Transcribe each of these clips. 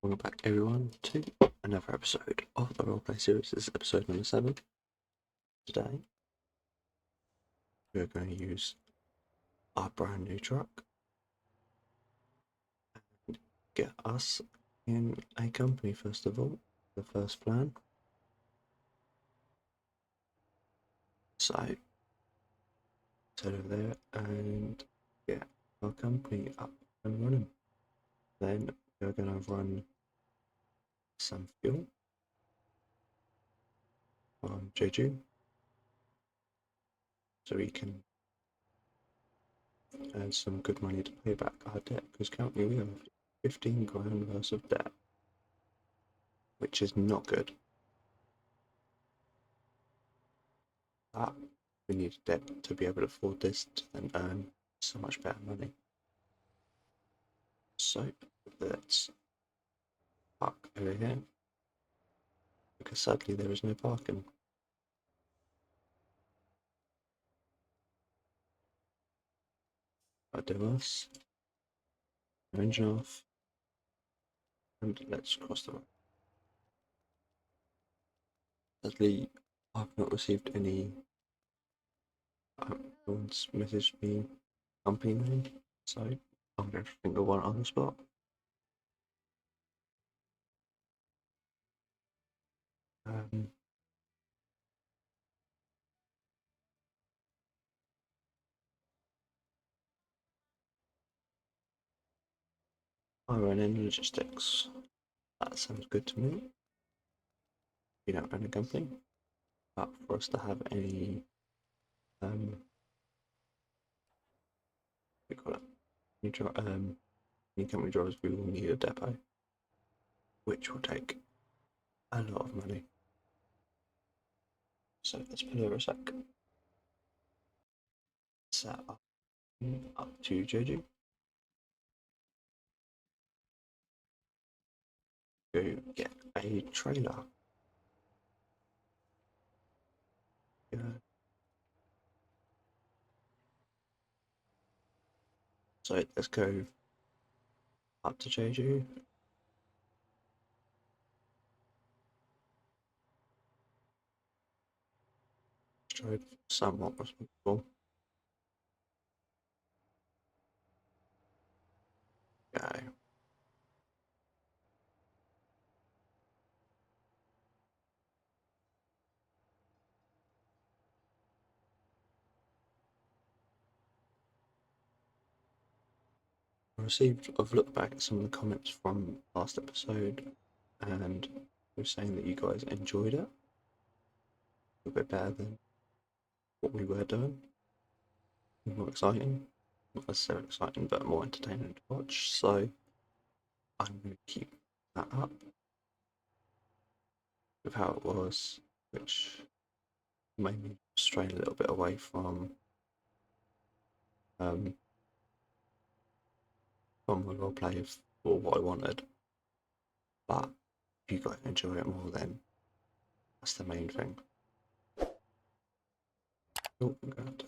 Welcome back everyone to another episode of the roleplay series. This is episode number 7. Today we're going to use our brand new truck and get us in a company first of all. The first plan. So head over there and get our company up and running. Then we're going to run some fuel on Jeju so we can earn some good money to pay back our debt, because currently we have 15 grand worth of debt, which is not good. But we need debt to be able to afford this to then earn so much better money. So let's park over here, because sadly there is no parking. I'll do us, engine off, and let's cross the road. Sadly, I've not received any. No one's messaged me company name, so I'm going to think of one on the spot. RNN Logistics. That sounds good to me. We don't own a company, but for us to have any we call it new company drivers, we will need a depot, which will take a lot of money. So let's pull over a sec. Set up to Jeju. Go get a trailer. Yeah. So let's go up to Jeju. Drive somewhat responsible. Go. I've looked back at some of the comments from last episode, and we're saying that you guys enjoyed it a bit better than what we were doing. More exciting, not necessarily exciting, but more entertaining to watch. So I'm going to keep that up with how it was, which made me stray a little bit away from my roleplay for what I wanted. But if you guys enjoy it more, then that's the main thing. Oh, I'm going to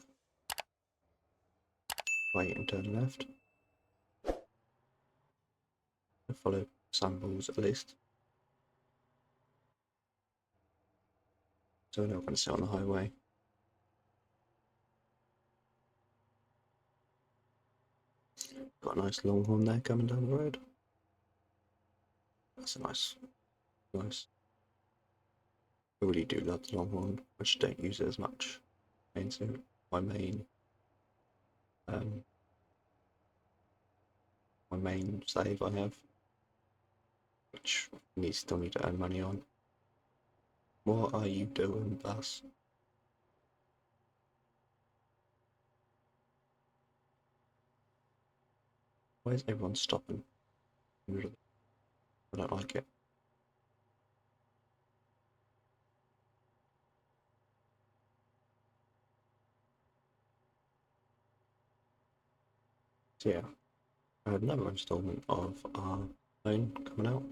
wait and turn left. And follow some rules at least. So we're not going to sit on the highway. Got a nice longhorn there coming down the road. That's a nice. I really do love the longhorn. I just don't use it as much. And so my main save I have, which still need to earn money on. What are you doing, bus? Why is everyone stopping? I don't like it. So yeah, I had another installment of our phone coming out.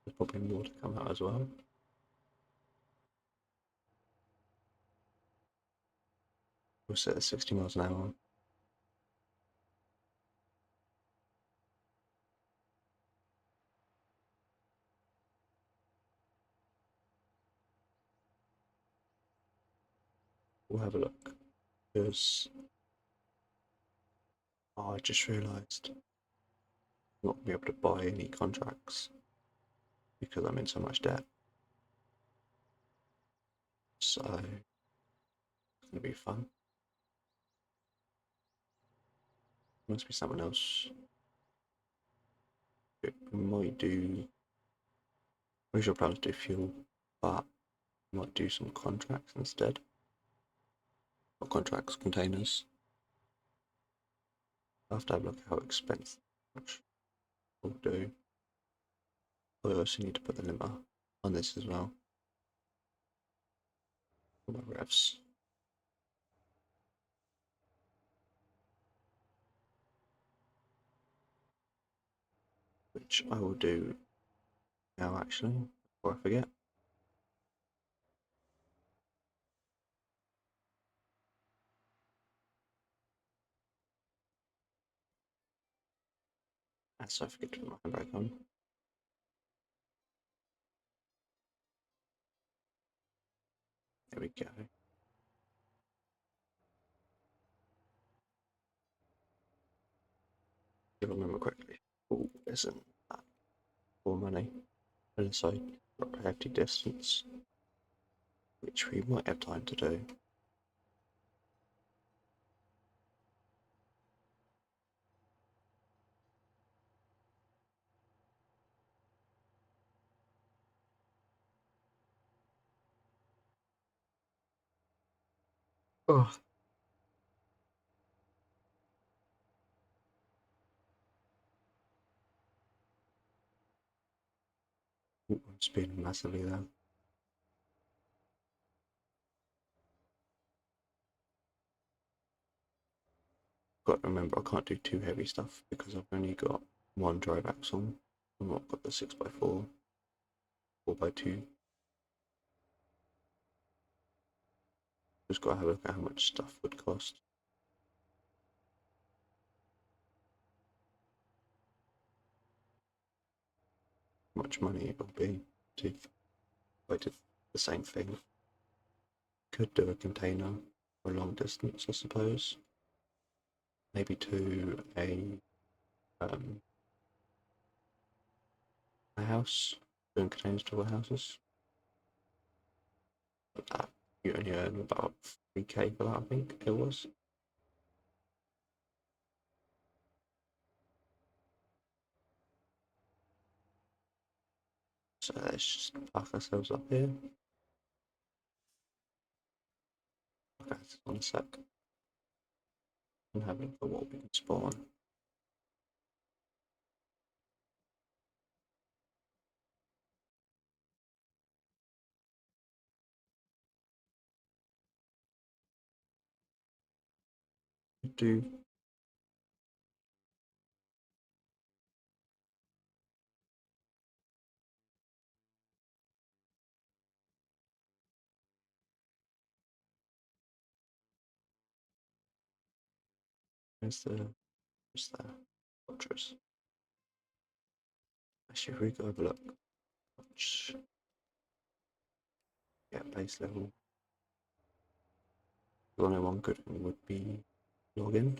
There's probably more to come out as well. We'll set at 60 miles an hour. we'll have a look. Because I just realised I'm not going to be able to buy any contracts because I'm in so much debt. So it's going to be fun. Must be someone else. We might do. Original plan to do fuel, but we might do some contracts instead. Not contracts, containers. I'll have to have a look at how expensive we'll do. I also need to put the limiter on this as well. For my revs. Which I will do now actually, before I forget. And so I forget to put my handbrake on. There we go. If I remember correctly. Oh, isn't that more money? Unless I got a hefty distance, which we might have time to do. Oh, I'm speeding massively there. Got to remember I can't do too heavy stuff because I've only got one drive axle. I've not got the 6x4, 4x2. Just got to have a look at how much stuff would cost. How much money it would be to if I did the same thing. Could do a container for a long distance, I suppose. Maybe to a house, doing containers to warehouses. But that you only earn about 3k for that, I think it was. So let's just park ourselves up here. Okay, on a sec. And have a look at what we can spawn. Do where's the fortress? Actually, if we go have a look, which, yeah, base level. The only one good thing would be login,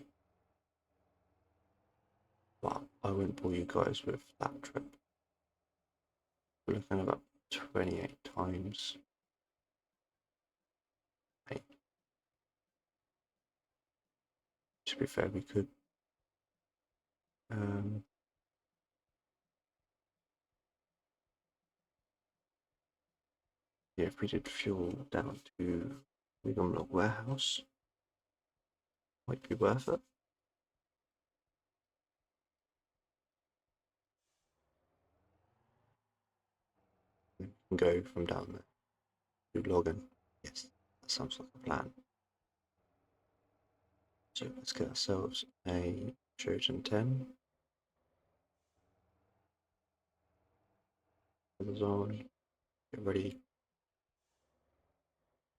but I won't bore you guys with that trip. We're looking at about 28 times 8. To be fair, we could yeah, if we did fuel down to the Gumlock warehouse, might be worth it. We can go from down there to login. Yes, that sounds like a plan. So let's get ourselves a Trojan 10. Put those on. Get ready.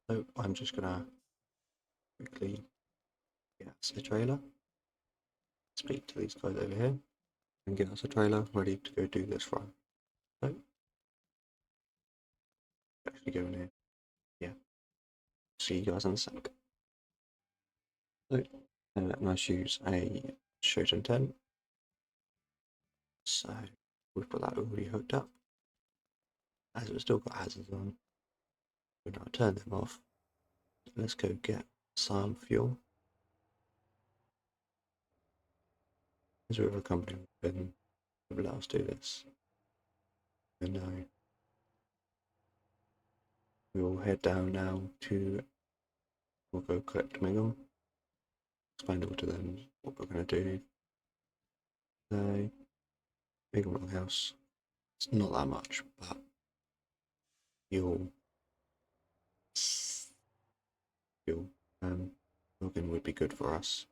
So I'm just gonna quickly get us a trailer. Speak to these guys over here and get us a trailer ready to go do this run. So actually go in here. Yeah. See you guys in a sec. So, let's use a shoot intent. So we've got that already hooked up. As we've still got hazards on, we're going to turn them off. Let's go get some fuel. As we're a company, we've been let us do this. And now we will head down now to, we'll go collect Megan. Explain all to them what we're going to do. So, Megan House. It's not that much, but you'll fuel login would be good for us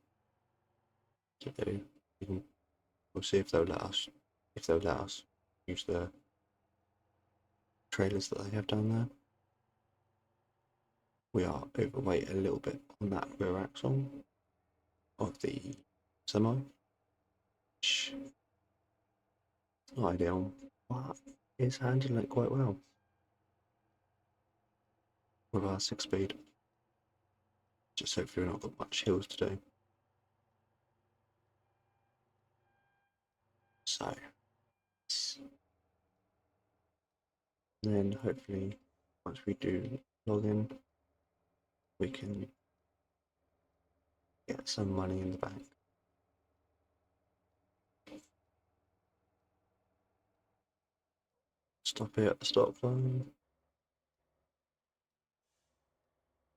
to do. We'll see if they'll let us use the trailers that they have down there. We are overweight a little bit on that rear axle of the semi, which is not ideal, but it's handling it quite well with our 6-speed. Just hopefully we've not got much hills to do. So, then hopefully once we do log in, we can get some money in the bank. Stop here at the stop line.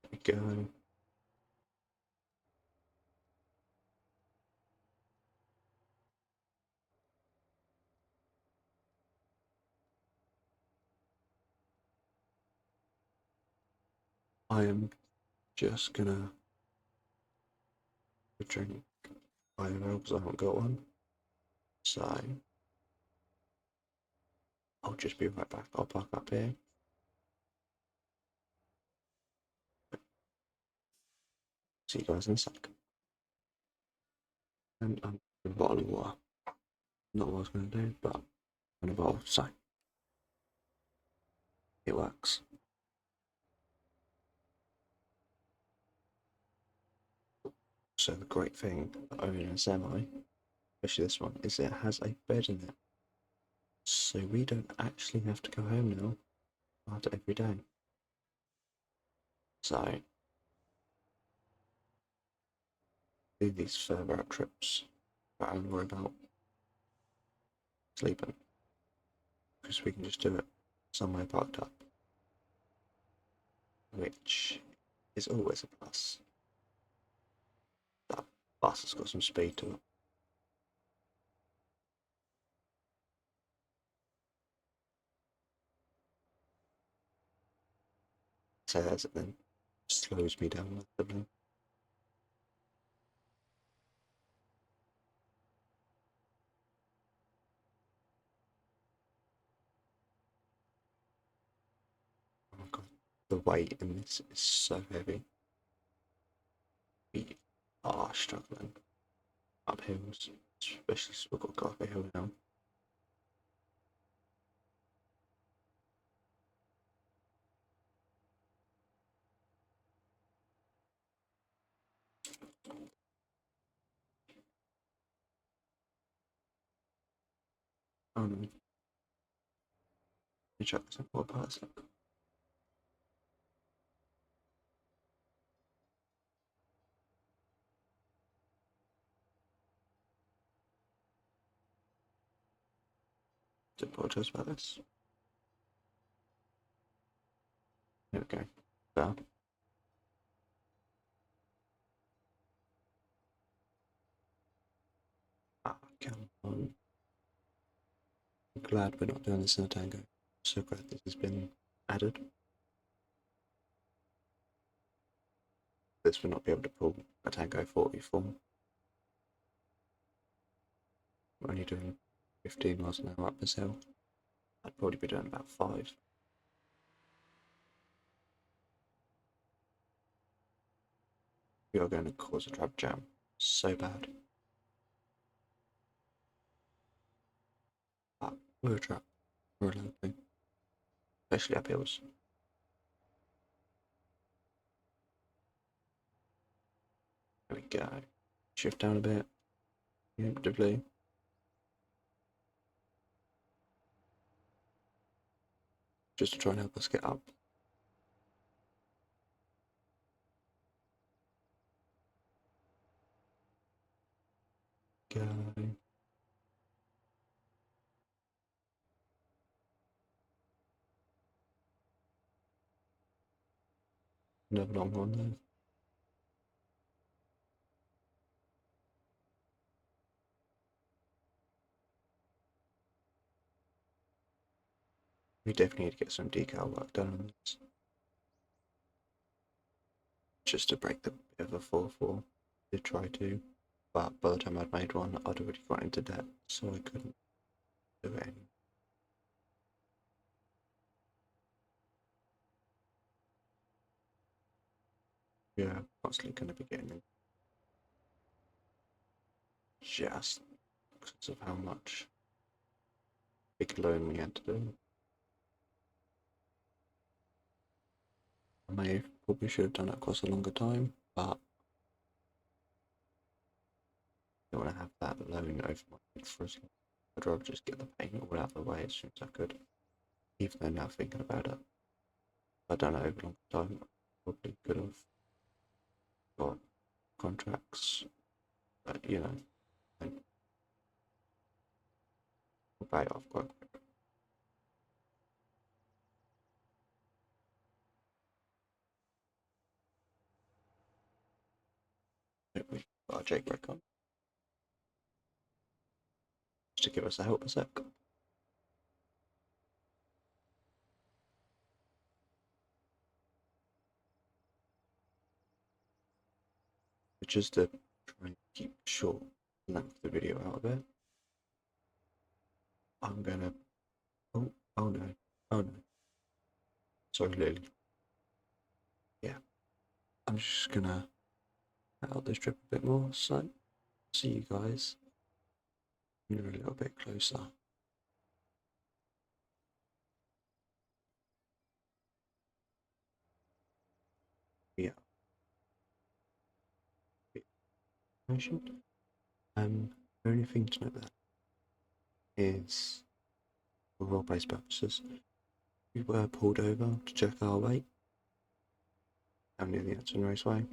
There we go. I am just gonna drink IMO because I haven't got one. So I'll just be right back. I'll park up here. See you guys in a sec. And I'm a bottle of water. Not what I was going to do, but in a bottle. So it works. So the great thing about owning a semi, especially this one, is it has a bed in it. So we don't actually have to go home now after every day. So do these further out trips, but I don't worry about sleeping because we can just do it somewhere parked up, which is always a plus. That bus has got some speed to it. Tears it then slows me down a little. Oh my god, the weight in this is so heavy. We are struggling up hills, especially as we've got to go up a hill now. Oh no. Let me check this out. What part is it? I apologise about this. There we go. Well, come on. I'm glad we're not doing this in a tango. So glad this has been added. This will not be able to pull a tango 40 full. We're only doing 15 miles an hour up this hill. I'd probably be doing about 5. We are going to cause a traffic jam so bad. But we're a trap. We're a low thing. Especially up hills. There we go. Shift down a bit, preemptively. Just to try and help us get up. Go. Another long one there. We definitely need to get some decal work done on this. Just to break the bit of a 4-4. Did try to, but by the time I'd made one, I'd already got into debt, so I couldn't do it anymore. Yeah, constantly going to be getting in. Just because of how much big loan we had to do. I probably should have done it across a longer time, but I don't want to have that loan over my head for as long. I'd rather just get the payment all out of the way as soon as I could. Even though now thinking about it, if I'd done it over a longer time, I probably could have got contracts, but you know, we'll pay it off quite quick. We got our jailbreak on just to give us a help a sec. Just to try and keep short length the video out of it, I'm gonna. Oh no. Oh no. Sorry, Lily. Yeah. I'm just gonna cut out this strip a bit more, so see you guys when you're a little bit closer. Yeah. The only thing to note there is, for role-based purposes, we were pulled over to check our weight down near the Anson Raceway.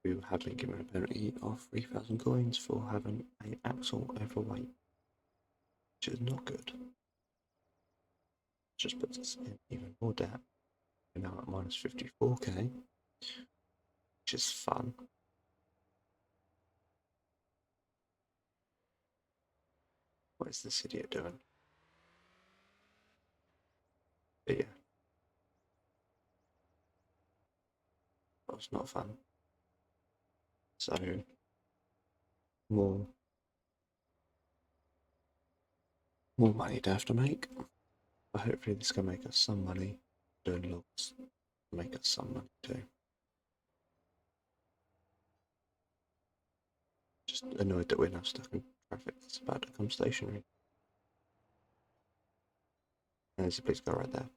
We have been given a penalty of 3,000 coins for having an axle overweight, which is not good. Just puts us in even more debt. We're now at minus 54k, which is fun. What is this idiot doing? But yeah, that was not fun. So, more money to have to make. But hopefully this can make us some money. Doing logs make us some money too. Just annoyed that we're now stuck in traffic that's about to come stationary. And there's a police car right there.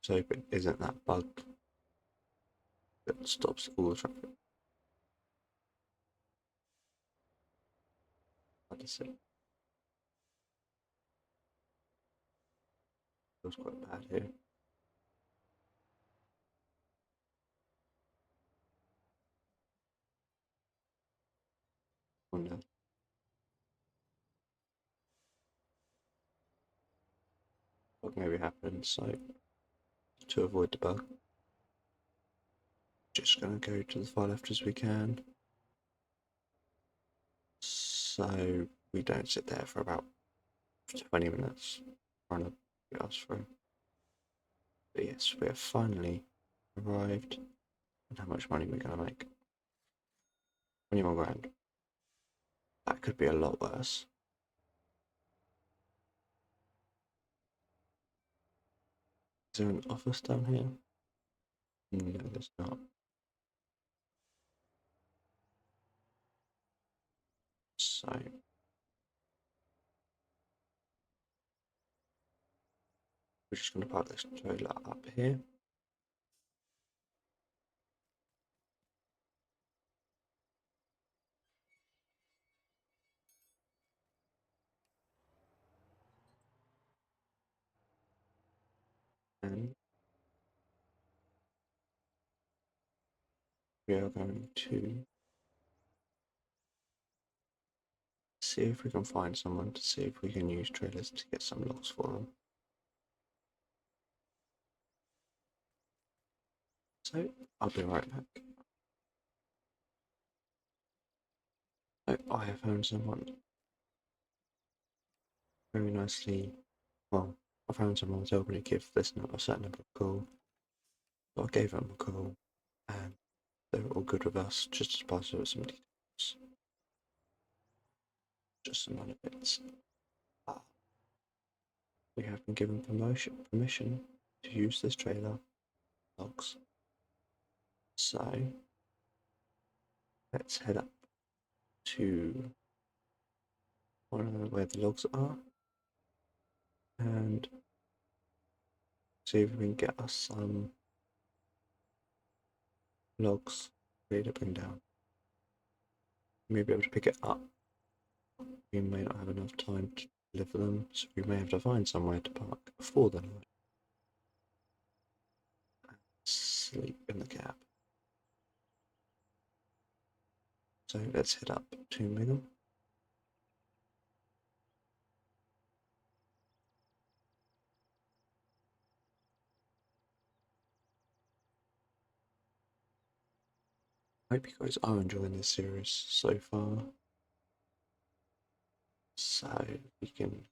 So, but isn't that bug that stops all the traffic? Hard to see. Feels quite bad here. Oh no. What maybe happens, so to avoid the bug, just gonna go to the far left as we can. So we don't sit there for about 20 minutes trying to get us through. But yes, we have finally arrived. And how much money we're gonna make? 21 grand. That could be a lot worse. Is there an office down here? No, there's not. So So we're just going to park this trailer up here. And we are going to see if we can find someone to see if we can use trailers to get some logs for them. So I'll be right back. So I have found someone very nicely. Well, I found someone who told me to give this number a certain number of call. So I gave them a call and they were all good with us, just to pass over some details. Just some other bits. We have been given permission to use this trailer logs. So let's head up to where the logs are and see if we can get us some logs ready to bring down. We may be able to pick it up. We may not have enough time to deliver them, so we may have to find somewhere to park before the night. Sleep in the cab. So let's head up to Mingham. I hope you guys are enjoying this series so far. So we can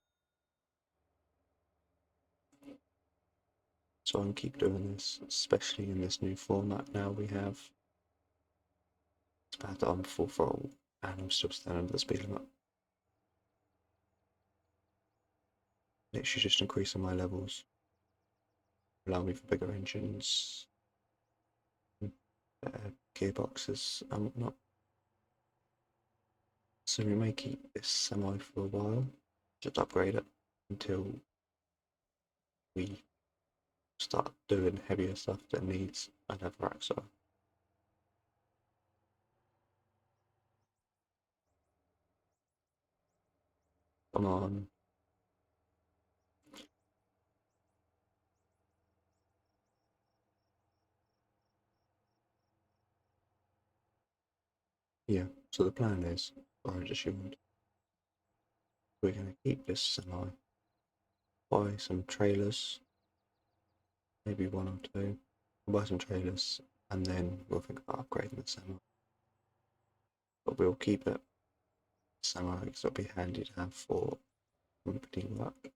and keep doing this, especially in this new format now we have. It's bad that I'm full throttle and I'm still standing at the speed limit. Literally just increasing my levels, allow me for bigger engines, better gearboxes and whatnot. So we may keep this semi for a while, just upgrade it until we start doing heavier stuff that needs another axle. Come on. Yeah, so the plan is, or I assumed, we're going to keep this semi, buy some trailers, maybe one or two, we'll buy some trailers, and then we'll think about upgrading the semi. But we'll keep it semi because it'll be handy to have for company work.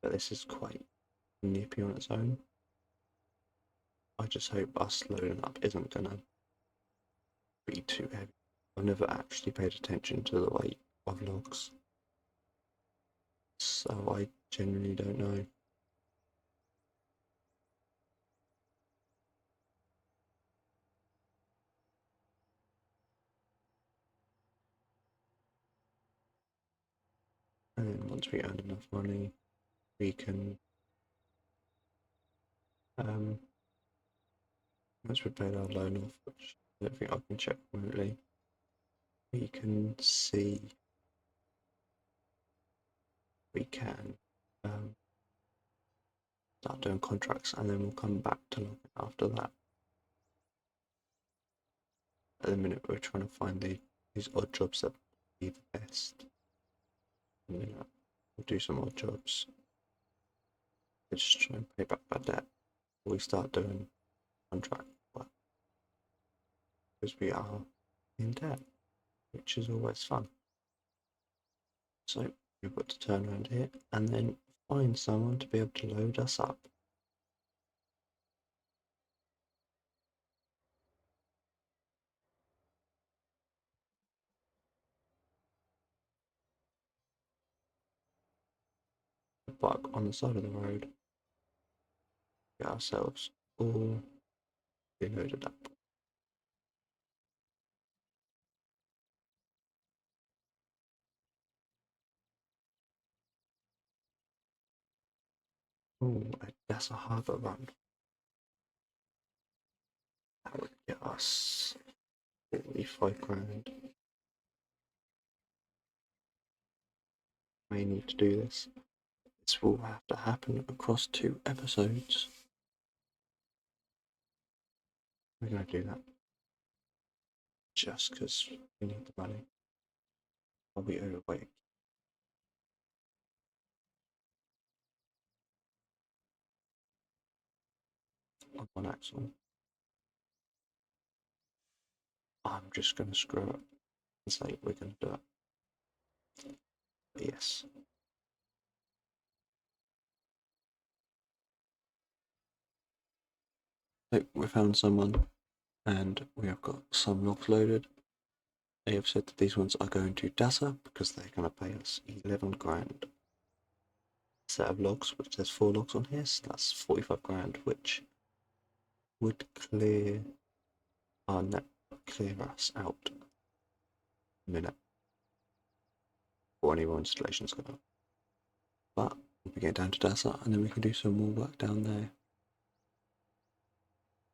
But this is quite nippy on its own. I just hope us loading up isn't going to be too heavy. I've never actually paid attention to the weight of logs, so I genuinely don't know. And then once we earn enough money, we can, once we've paid our loan off, which I don't think I can check remotely, we can see, we can start doing contracts and then we'll come back to logging after that. At the minute we're trying to find these odd jobs that be the best. And then we'll do some odd jobs. We'll just try and pay back our debt before we start doing contract work. Because we are in debt, which is always fun. So we've got to turn around here and then find someone to be able to load us up. Park on the side of the road, get ourselves all They loaded up. Oh, that's a harbour run. That would get us 45 grand. May need to do this. This will have to happen across 2 episodes. We're going to do that just because we need the money. I'll be overweight. On one axle. I'm just going to screw up and say we're going to do it. But yes. So we found someone and we have got some logs loaded. They have said that these ones are going to DASA because they're going to pay us 11 grand. Set of logs, which there's 4 logs on here, so that's 45 grand, which would clear our net, clear us out a minute before any more installations go up. But we can get down to DASA and then we can do some more work down there.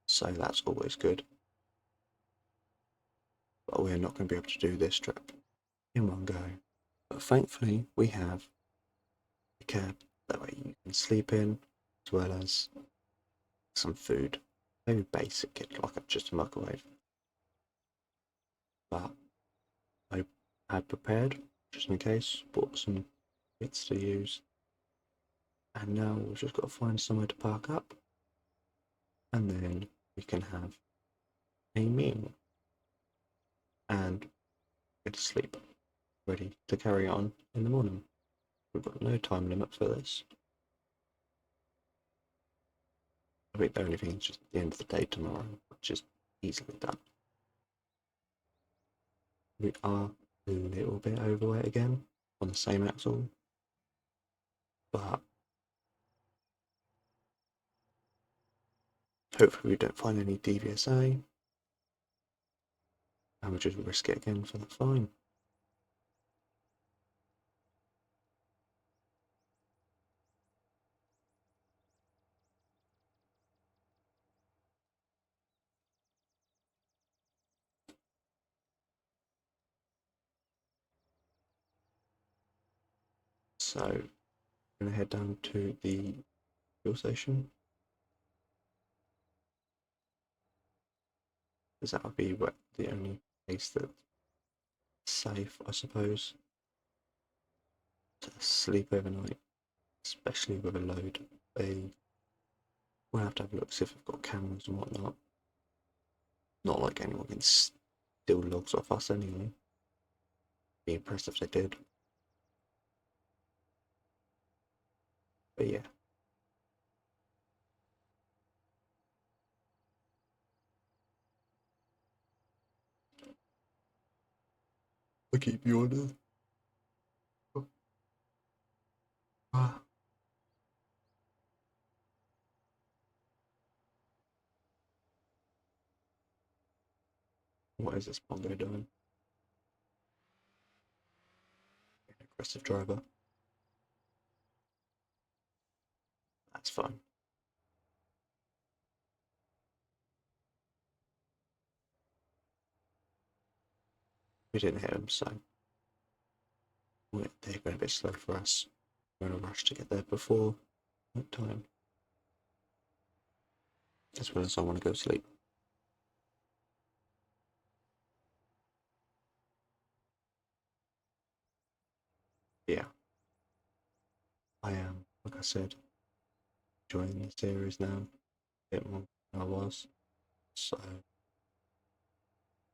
So that's always good. But we're not going to be able to do this trip in one go. But thankfully we have a cab that way you can sleep in as well as some food. Maybe basic kit like just a microwave. But I had prepared just in case, bought some bits to use. And now we've just got to find somewhere to park up and then we can have a meal and get to sleep, ready to carry on in the morning. We've got no time limit for this. I think the only thing is just the end of the day tomorrow, which is easily done. We are a little bit overweight again on the same axle, but hopefully we don't find any DVSA and we'll just risk it again for the fine. So I'm going to head down to the fuel station because that would be the only place that's safe, I suppose, to sleep overnight, especially with a load. They will have to have a look, see if they've got cameras and whatnot. Not like anyone can steal logs off us anyway. Be impressed if they did. But yeah. I keep you on Ah. What is this Bongo doing? An aggressive driver. That's fine. We didn't hit him, so they're going a bit slow for us. We're in a rush to get there before time. As well as I want to go to sleep. Yeah. I am, like I said, enjoying the series now a bit more than I was. So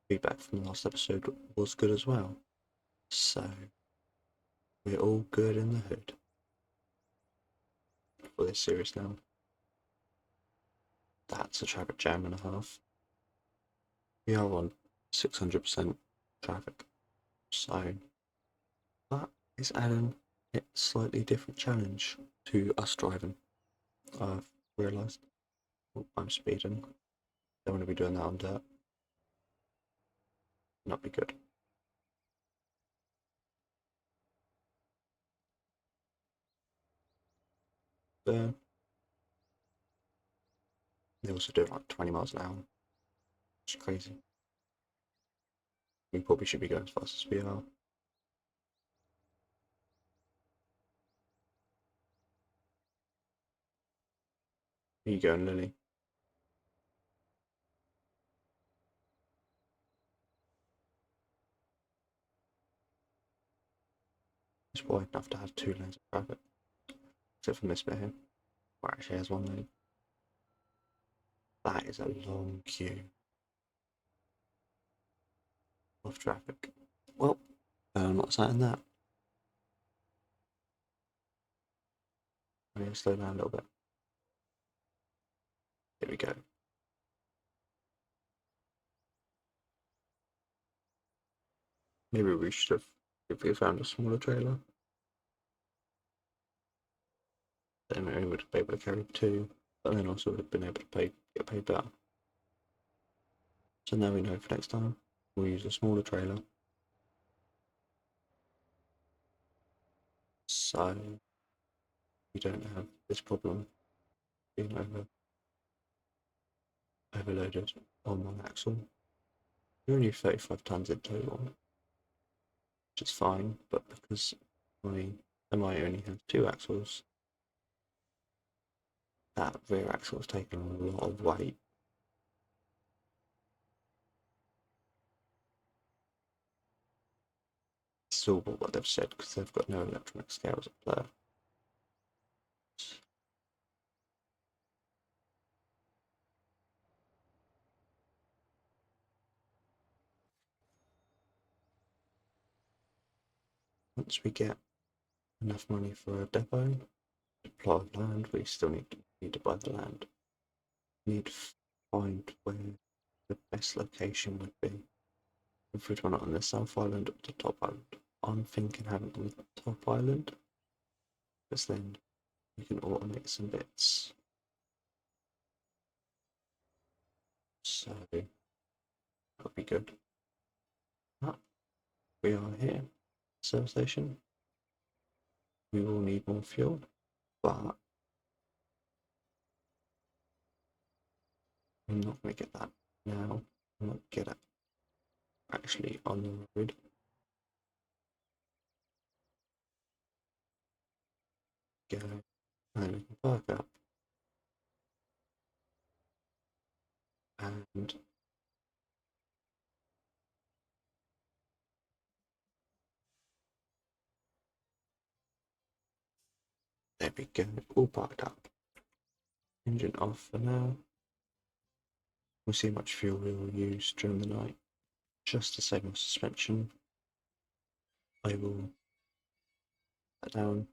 feedback from the last episode was good as well. So we're all good in the hood for this series now. That's a traffic jam and a half. We are on 600% traffic. So that is adding a slightly different challenge to us driving. I've realised I'm speeding. Don't want to be doing that on dirt. Not be good. There. They also do like 20 miles an hour. It's crazy. We probably should be going as fast as we are. Where you going, Lily? It's wide enough to have 2 lanes of traffic. Except for this bit here. Where it actually has 1 lane. That is a long queue of traffic. Well, I'm not saying that. I'm going to slow down a little bit. Here we go. Maybe we should have, if we found a smaller trailer, then we would be able to carry 2, but then also would have been able to get paid better. So now we know for next time, we'll use a smaller trailer. So we don't have this problem being overloaded on 1 axle. We're only 35 tons in total, which is fine, but because my MI only has 2 axles, that rear axle is taking a lot of weight. It's all what they've said because they've got no electronic scales up there. Once we get enough money for a depot, to plot of land, we still need to buy the land. We need to find where the best location would be. If we want it on the South Island or the Top Island. I'm thinking having it on the Top Island, because then you can automate some bits. So that'll be good. We are here, service station. We will need more fuel, but I'm not going to get that now. I'm not get it actually on the road. Go, and then we can park up, and there we go, all parked up. Engine off for now. We'll see how much fuel we will use during the night. Just to save my suspension, I will put down,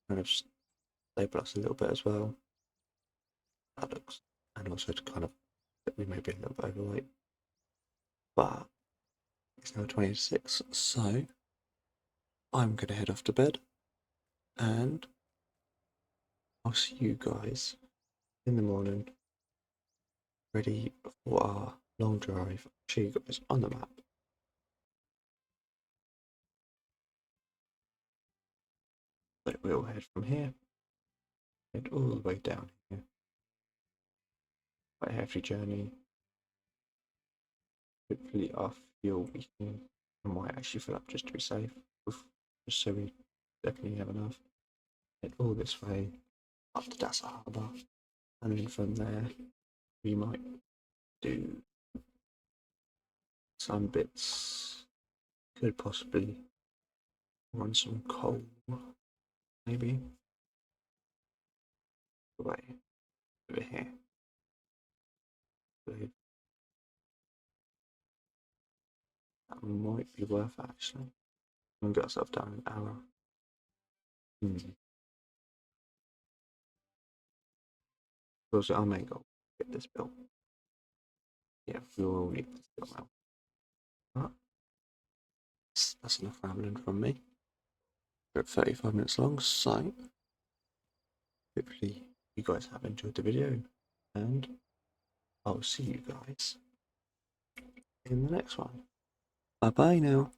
kind of stable us a little bit as well. That looks, and also to kind of, we may be a little bit overweight, but it's now 26, so I'm going to head off to bed, and I'll see you guys in the morning, ready for our long drive. I'll show you guys on the map. So we'll head from here, head all the way down here. Quite a hefty journey. Hopefully our fuel we can, I might actually fill up just to be safe, just so we definitely have enough. Head all this way up to Dassa Harbour, and then from there we might do some bits. Could possibly run some coal, maybe. Away over here. That might be worth it actually. We'll get ourselves down an hour. Also, our main goal, get this built. Yeah, we will need this built now. But that's enough rambling from me. We're at 35 minutes long, so hopefully you guys have enjoyed the video, and I'll see you guys in the next one. Bye bye now.